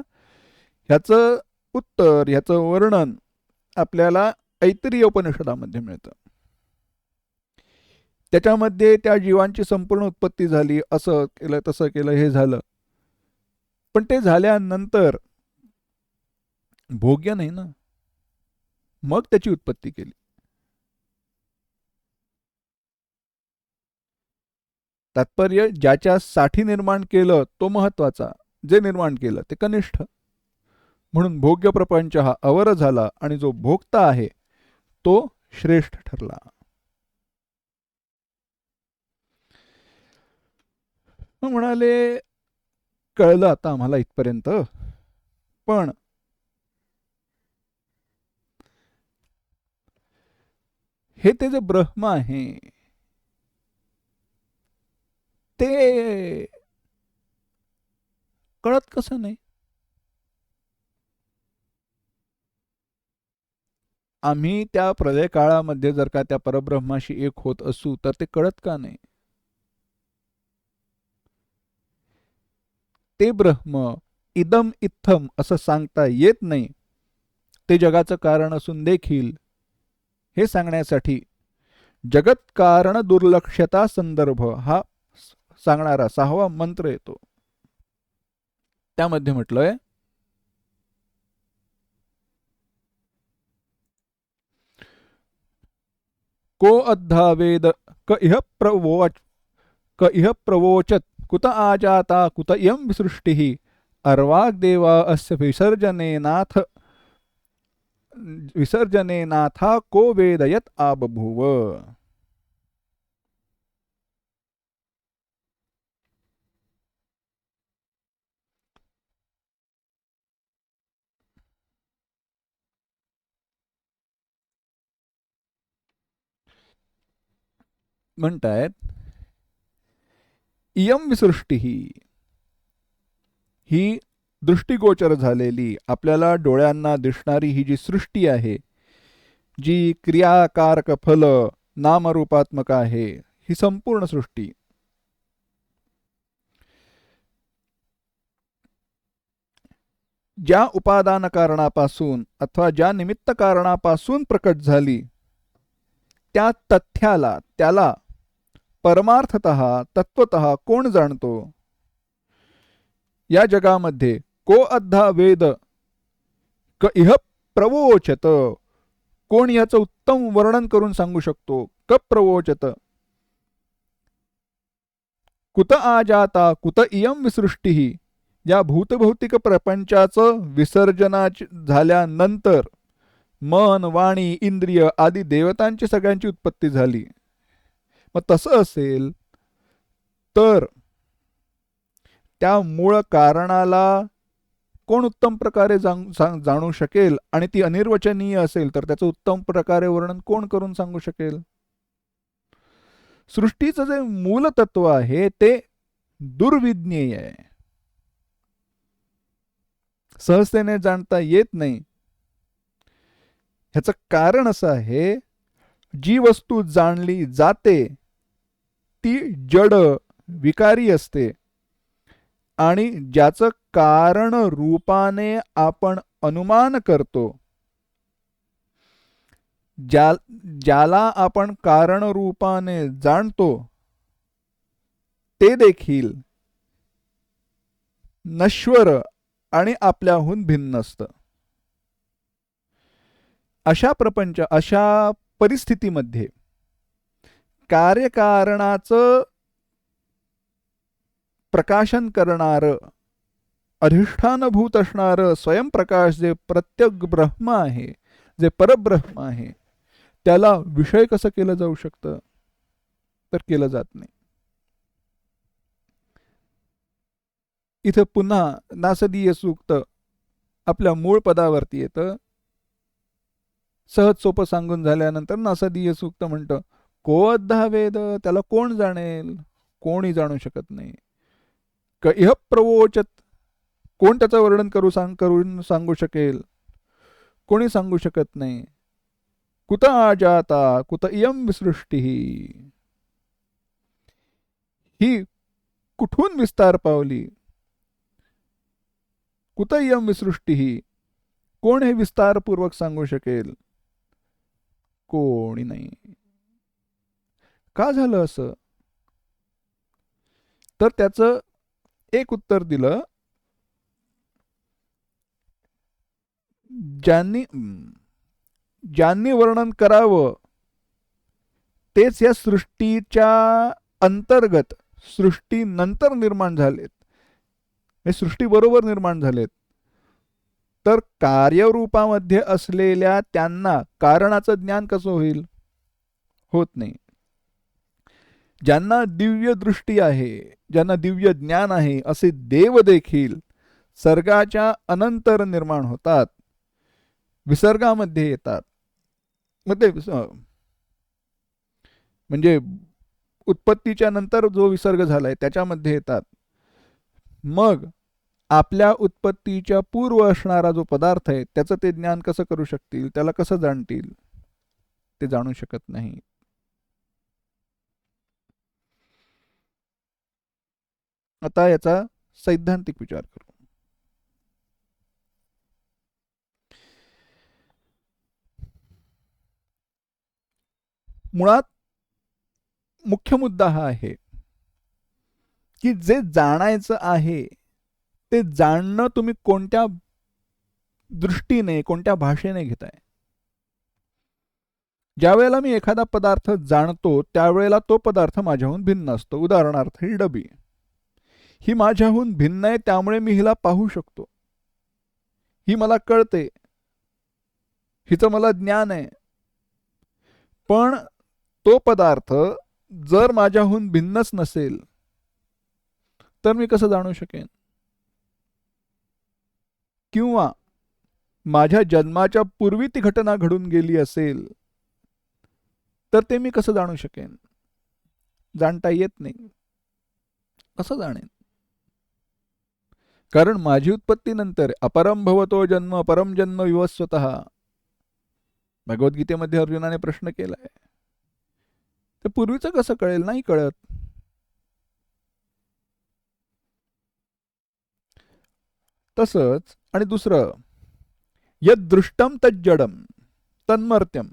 ह्याचं उत्तर, ह्याचं वर्णन आपल्याला ऐतरेय उपनिषदामध्ये मिळतं. त्याच्यामध्ये त्या जीवांची संपूर्ण उत्पत्ती झाली, असं केलं तसं केलं हे झालं. पण ते झाल्यानंतर भोग्य नाही ना, मग त्याची उत्पत्ती केली. तात्पर्य, ज्याच्यासाठी निर्माण केलं तो महत्वाचा, जे निर्माण केलं ते कनिष्ठ. म्हणून भोग्य प्रपंच हा अवर झाला आणि जो भोक्ता आहे तो श्रेष्ठ ठरला. मग म्हणाले, कळलं आता आम्हाला इथपर्यंत, पण हे ते जे ब्रह्म आहे ते कळत कसं नाही? आम्ही त्या प्रलय काळामध्ये जर का त्या परब्रह्माशी एक होत असू तर ते कळत का नाही? ते ब्रह्म इदम इत्थम असं सांगता येत नाही. ते जगाचं कारण असून देखील हे सांगण्यासाठी जगत कारण दुर्लक्षता संदर्भ हा सांगणारा 6वा मंत्र येतो. त्यामध्ये म्हटलंय, को अद्धा वेद क इह प्रवोच क इह प्रवोचत कुत आजाता कुत इयं सृष्टिः अर्वाग्देवा अस्य विसर्जनेनाथा को वेदयत आबभूव. म्हणतायत, इयं विसृष्टी ही दृष्टिगोचर झालेली आपल्याला डोळ्यांना दिसणारी ही जी सृष्टी आहे, जी क्रियाकारक फल नामरूपात्मक आहे, ही संपूर्ण सृष्टी ज्या उपादान कारणापासून अथवा ज्या निमित्त कारणापासून प्रकट झाली त्या तथ्याला त्याला परमार्थतः तत्वतः कोण जाणतो? या जगामध्ये को अद्धा वेद क इह प्रवोचत, कोण याचं उत्तम वर्णन करून सांगू शकतो? क प्रवोचत कुत आजाता कुत इयं विसृष्टी, या भूतभौतिक प्रपंचाचं विसर्जना झाल्यानंतर मन वाणी इंद्रिय आदी देवतांची सगळ्यांची उत्पत्ती झाली. मग तसं असेल तर त्या मूळ कारणाला कोण उत्तम प्रकारे जाणू शकेल? आणि ती अनिर्वचनीय असेल तर त्याचं उत्तम प्रकारे वर्णन कोण करून सांगू शकेल? सृष्टीचं जे मूल तत्व आहे ते दुर्विज्ञेय आहे, सहजतेने जाणता येत नाही. ह्याचं कारण असं आहे, जी वस्तू जाणली जाते ती जड विकारी असते आणि ज्याचं कारण रूपाने आपण अनुमान करतो, ज्याला आपण कारण रूपाने जाणतो ते देखील नश्वर आणि आपल्याहून भिन्न असतं. अशा परिस्थितीमध्ये कार्यकारणाचं प्रकाशन करणारं अधिष्ठानभूत असणारं स्वयंप्रकाश जे प्रत्येक ब्रह्म आहे, जे परब्रह्म आहे, त्याला विषय कसं केलं जाऊ शकतं? तर केलं जात नाही. इथं पुन्हा नासदीय सूक्त आपल्या मूळ पदावरती येतं. सहज सोपं सांगून झाल्यानंतर नासदीय सूक्त म्हणतं, को अद्धा वेद, त्याला कोण जाणेल? कोणी जाणू शकत नाही. क इह प्रवोचत, कोण त्याचं वर्णन करून सांगू शकेल? कोणी सांगू शकत नाही. कुत आजाता कुत इयं विसृष्टी, ही कुठून विस्तार पावली? कुत इयं विसृष्टी, कोण हे विस्तारपूर्वक सांगू शकेल? कोणी नाही. का झालं असं? तर त्याचं एक उत्तर दिलं, ज्यांनी वर्णन करावं तेच या सृष्टीच्या अंतर्गत सृष्टीनंतर निर्माण झालेत, हे सृष्टीबरोबर निर्माण झालेत. तर कार्यरूपामध्ये असलेल्या त्यांना कारणाचं ज्ञान कसं होईल? होत नाही. ज्यांना दिव्य दृष्टी आहे, ज्यांना दिव्य ज्ञान आहे, असे देव देखील सर्गाच्या अनंतर निर्माण होतात, विसर्गामध्ये येतात. मग ते म्हणजे उत्पत्तीच्या नंतर जो विसर्ग झालाय त्याच्यामध्ये येतात. मग आपल्या उत्पत्तीच्या पूर्व असणारा जो पदार्थ आहे त्याचं ते ज्ञान कसं करू शकतील, त्याला कसं जाणतील? ते जाणू शकत नाही. आता याचा सैद्धांतिक विचार करू. मुळात मुख्य मुद्दा हा आहे की जे जाणायचं आहे ते जाणणं तुम्ही कोणत्या दृष्टीने, कोणत्या भाषेने घेताय. ज्या वेळेला मी एखादा पदार्थ जाणतो त्यावेळेला तो पदार्थ माझ्याहून भिन्न असतो. उदाहरणार्थ ही डबी, ही माझ्याहून भिन्न आहे, त्यामुळे मी हिला पाहू शकतो. ही मला कळते, हिचं मला ज्ञान आहे. पण तो पदार्थ जर माझ्याहून भिन्नच नसेल तर मी कसं जाणू शकेन? किंवा माझ्या जन्माच्या पूर्वी ती घटना घडून गेली असेल तर ते मी कसं जाणू शकेन? जाणता येत नाही. कसं जाणेन? कारण माझी उत्पत्ती नंतर अपरम भवतो जन्म परम जन्म विवस्वतः, भगवद्गीतेमध्ये अर्जुनाने प्रश्न केलाय. ते पूर्वीचं कसं कळेल? नाही कळत. तसंच आणि दुसरं, यद दृष्टम तज्जडम तन्मर्त्यम,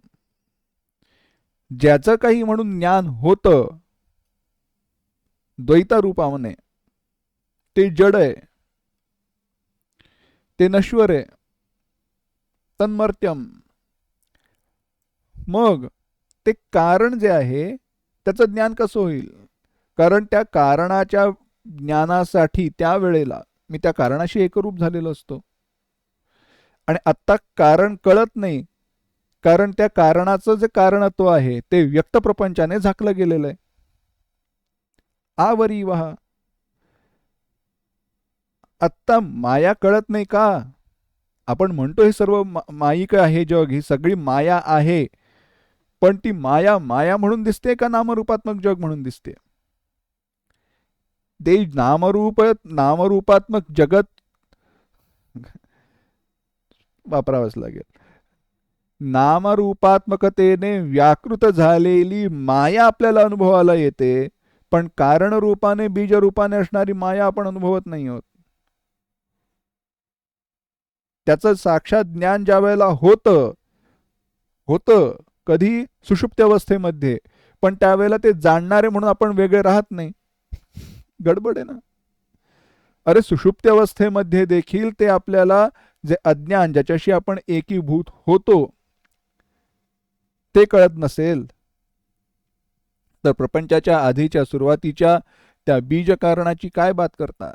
ज्याचं काही म्हणून ज्ञान होतं द्वैतारूपाने, ते जड आहे, ते नश्वर आहे. तन्मर्त्यम, मग ते कारण जे आहे त्याचं ज्ञान कसं होईल? कारण त्या कारणाच्या ज्ञानासाठी त्यावेळेला मी त्या कारणाशी एकरूप झालेलो असतो. आणि आत्ता कारण कळत नाही, कारण त्या कारणाचं जे कारणत्व आहे ते व्यक्त प्रपंचाने झाकलं गेलेलं आहे. आवरी वहा. आत्ता माया कळत नाही का? आपण म्हणतो हे सर्व मायिक आहे जग, ही सगळी माया आहे. पण ती माया माया म्हणून दिसते का नामरूपात्मक जग म्हणून दिसते? ते नामरूपात्मक जगत वापरावंच लागेल. नामरूपात्मकतेने व्याकृत झालेली माया आपल्याला अनुभवाला येते, पण कारणरूपाने बीजरूपाने असणारी माया आपण अनुभवत नाही आहोत. त्याचं साक्षात ज्ञान ज्या वेळेला होतं कधी? सुषुप्त अवस्थेमध्ये. पण त्यावेळेला ते जाणणारे म्हणून आपण वेगळे राहत नाही. गडबड आहे ना. अरे सुषुप्त अवस्थेमध्ये देखील ते आपल्याला जे अज्ञान, ज्याच्याशी आपण एकीभूत होतो, ते कळत नसेल तर प्रपंचाच्या आधीच्या सुरुवातीच्या त्या बीज कारणाची काय बात करता?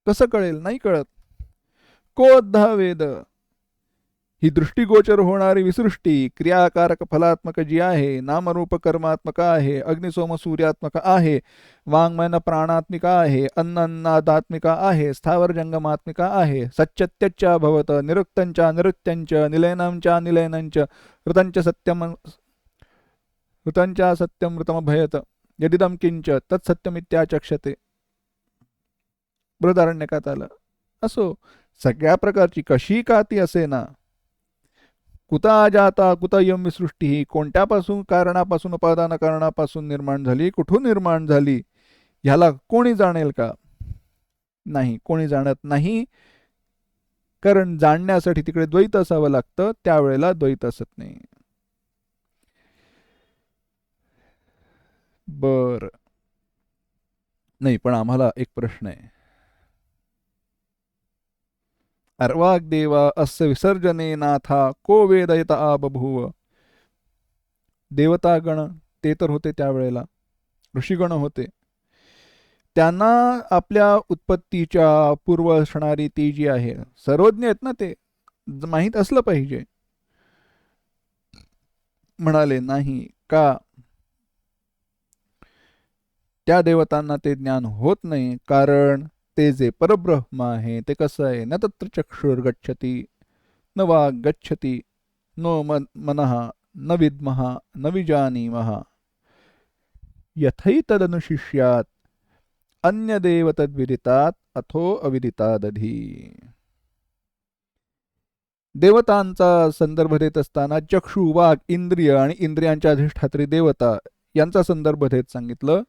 कसं कळेल? नाही कळत. कोद्धा वेद, ही दृष्टीगोचर होणारी विसृष्टी क्रियाकारक फलात्मक जी आहे, नामरूप कर्मात्मक आहे, अग्निसोम सूर्यात्मक आहे, वाङ्मन प्राणात्मिका आहे, अन्न अन्नादात्मिका आहे, स्थावर जंगमात्मिका आहे, सच्चत्यच्च भवत, निरुक्तंच निरुक्त्यंच, निलयनंच निलयनंच, ऋतंच सत्यम ऋतंच सत्यम ऋतमभयत, यदिदं किंच तत्सत्यमित्याचक्षते. बृहदारण्यकात आलं. असो, सगळ्या प्रकारची कशी का ती असे ना, कुत जाता कुतयम विसृष्टी, ही कोणत्यापासून, कारणापासून, उपादान कारणापासून निर्माण झाली, कुठून निर्माण झाली, ह्याला कोणी जाणेल का? नाही, कोणी जाणत नाही. कारण जाणण्यासाठी तिकडे द्वैत असावं लागतं, त्यावेळेला द्वैत असत नाही. बर नाही, पण आम्हाला एक प्रश्न आहे. अर्वाग्देवा अस्य विसर्जने नाथा को वेदयत बभूव. देवतागण ते तर होते त्यावेळेला, ऋषीगण होते. त्यांना आपल्या उत्पत्तीच्या पूर्व असणारी ती जी आहे, सर्वज्ञ आहेत ना, ते माहीत असलं पाहिजे. म्हणाले नाही का? त्या देवतांना ते ज्ञान होत नाही, कारण ते जे परब्रह्म आहे ते कसं आहे? न तत्र चक्षुर्गच्छति न वाग् गच्छति नो मनः न विद्मः न विजानीमः यथैतदनुशिष्यात् अन्य देव तद्विदितात अथो अविदितादधी. देवतांचा संदर्भ देत असताना चक्षु, वाक, इंद्रिय आणि इंद्रियांच्या अधिष्ठात्री देवता यांचा संदर्भ देत सांगितलं.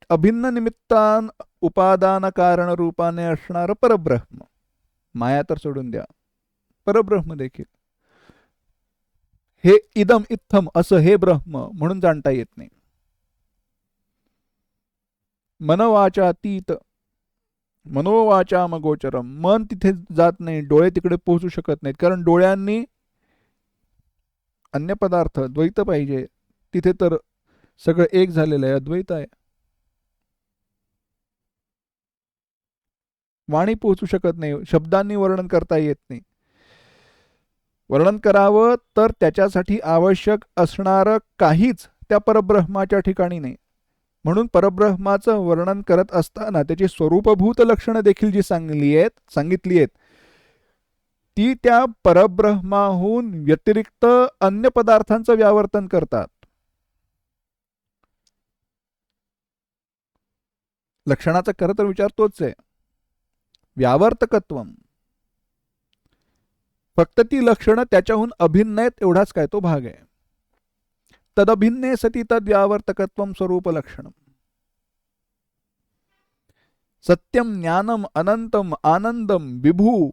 अभिन्न निमित्तान उपादान कारण रूपाने असणारं परब्रह्म, माया तर सोडून द्या, परब्रह्म देखील हे इदम इत्थम असं हे ब्रह्म म्हणून जाणता येत नाही. मनवाचातीत, मनोवाचामगोचरम, मन तिथे जात नाही, डोळे तिकडे पोहोचू शकत नाहीत, कारण डोळ्यांनी अन्य पदार्थ द्वैत पाहिजे, तिथे तर सगळं एक झालेलं आहे, अद्वैत आहे. वाणी पोहोचू शकत नाही, शब्दांनी वर्णन करता येत नाही. वर्णन करावं तर त्याच्यासाठी आवश्यक असणारं काहीच त्या परब्रह्माच्या ठिकाणी नाही. म्हणून परब्रह्माचं वर्णन करत असताना त्याची स्वरूपभूत लक्षणं देखील जी सांगितली आहेत ती त्या परब्रह्माहून व्यतिरिक्त अन्य पदार्थांचं व्यावर्तन करतात. लक्षणाचा खरं तर विचार तोच आहे, व्यावर्तकत्वम. फक्त ती लक्षणं त्याच्याहून अभिन्न आहेत एवढाच काय तो भाग आहे. तदभिन्ने सती तद व्यावर्तकत्वम स्वरूप लक्षणम. सत्यम, ज्ञानम, अनंतम, आनंदम, विभू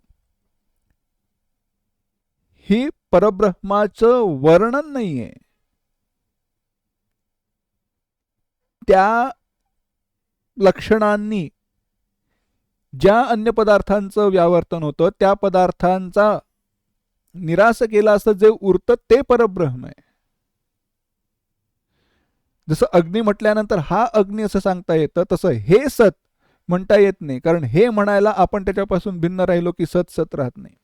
ही परब्रह्माचं वर्णन नाहीये. त्या लक्षणांनी ज्या अन्य पदार्थांचं व्यावर्तन होतं त्या पदार्थांचा निराश केला असतं, जे उरतं ते परब्रह्म आहे. जसं अग्नी म्हटल्यानंतर हा अग्नी असं सांगता येतं, तसं हे सत म्हणता येत नाही, कारण हे म्हणायला आपण त्याच्यापासून भिन्न राहिलो की सत सत राहत नाही.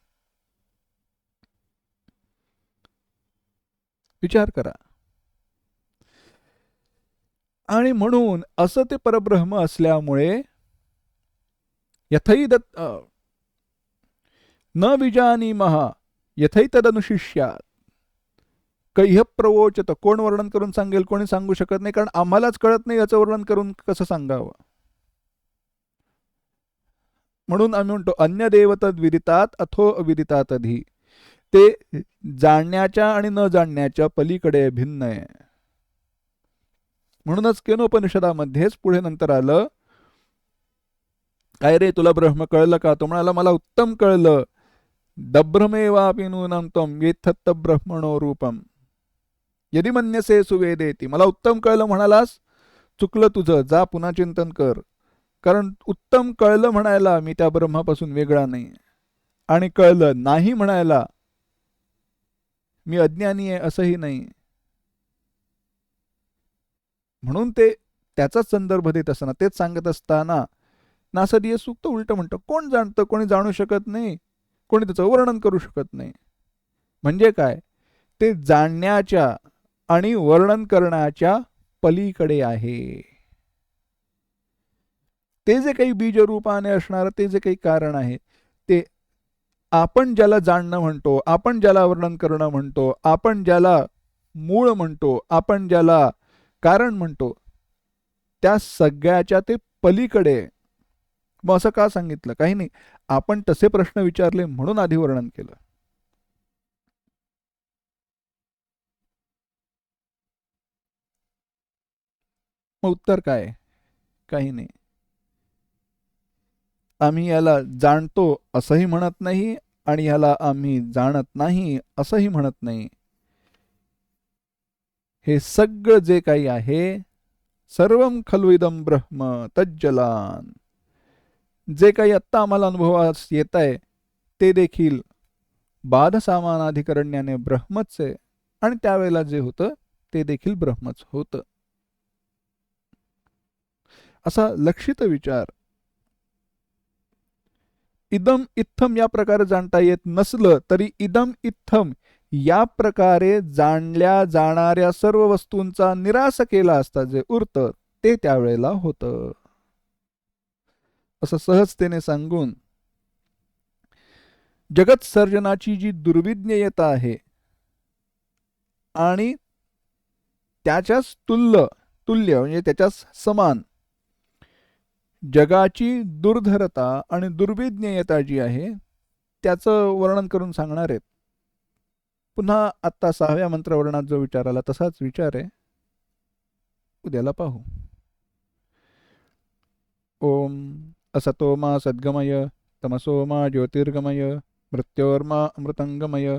विचार करा. आणि म्हणून असं ते परब्रह्म असल्यामुळे यथैदत् न विजानीमः यथैतदनुशिष्यात् कह्य प्रवोचत. कोण वर्णन करून सांगेल? कोणी सांगू शकत नाही, कारण आम्हालाच कळत नाही याचं वर्णन करून कसं सांगावं. म्हणून आम्ही म्हणतो अन्य देव तद्विदितात अथो अविदितात अधि. ते जाणण्याच्या आणि न जाणण्याच्या पलीकडे भिन्न आहे. म्हणूनच केनोपनिषदामध्येच पुढे नंतर आलं, काय रे तुला ब्रह्म कळलं का? तो म्हणाला मला उत्तम कळलं. दब्रमेवापि नूनं त्वं वेत्थत्त ब्रह्मणो रूपम यदि मन्यसे सुवेदेति. मला उत्तम कळलं म्हणालास, चुकलं तुझं, जा पुन्हा चिंतन कर. कारण उत्तम कळलं म्हणायला मी त्या ब्रह्मापासून वेगळा नाही, आणि कळलं नाही म्हणायला मी अज्ञानी आहे असंही नाही. म्हणून ते त्याचाच संदर्भ देत असताना, तेच सांगत असताना नासदीय सूक्त उलट म्हणतं, कोण जाणतं? कोणी जाणू शकत नाही, कोणी त्याचं वर्णन करू शकत नाही. म्हणजे काय? ते जाणण्याच्या आणि वर्णन करण्याच्या पलीकडे आहे. ते जे काही बीजरूपाने असणार, ते जे काही कारण आहे, ते आपण ज्याला जाणणं म्हणतो, आपण ज्याला वर्णन करणं म्हणतो, आपण ज्याला मूळ म्हणतो, आपण ज्याला कारण म्हणतो, त्या सगळ्याच्या ते पलीकडे. मग असं का सांगितलं? काही नाही, आपण तसे प्रश्न विचारले म्हणून आधी वर्णन केलं. मग उत्तर काय? काही नाही. आम्ही याला जाणतो असंही म्हणत नाही आणि याला आम्ही जाणत नाही असंही म्हणत नाही. हे सगळं जे काही आहे, सर्वं खलु इदं ब्रह्म तज्जलान. जे काही आत्ता आम्हाला अनुभवास येत आहे ते देखील बाधसामानाधिकरण्याने ब्रह्मच आहे, आणि त्यावेळेला जे होतं ते देखील ब्रह्मच होतं. असा लक्षित विचार. इदम इत्थम या प्रकारे जाणता येत नसलं तरी इदम इत्थम या प्रकारे जाणल्या जाणाऱ्या सर्व वस्तूंचा निराश केला असता जे उरतं ते त्यावेळेला होतं, असं सहजतेने सांगून जगत सर्जनाची जी दुर्विज्ञेयता आहे आणि त्याच्याच तुल्य म्हणजे त्याच्या समान जगाची दुर्धरता आणि दुर्विज्ञेयता जी आहे त्याचं वर्णन करून सांगणार आहेत. पुन्हा आत्ता 6व्या मंत्रवर्णात जो विचार आला तसाच विचार आहे. उद्याला पाहू. ओम असतो मा सद्गमय तमसो मा ज्योतिर्गमय मृत्योर्मा अमृतंगमय.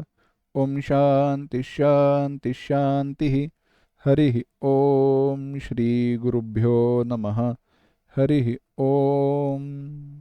ओम शांती शांती शांती. हरि ओम श्री गुरुभ्यो नमः. हरि ओम.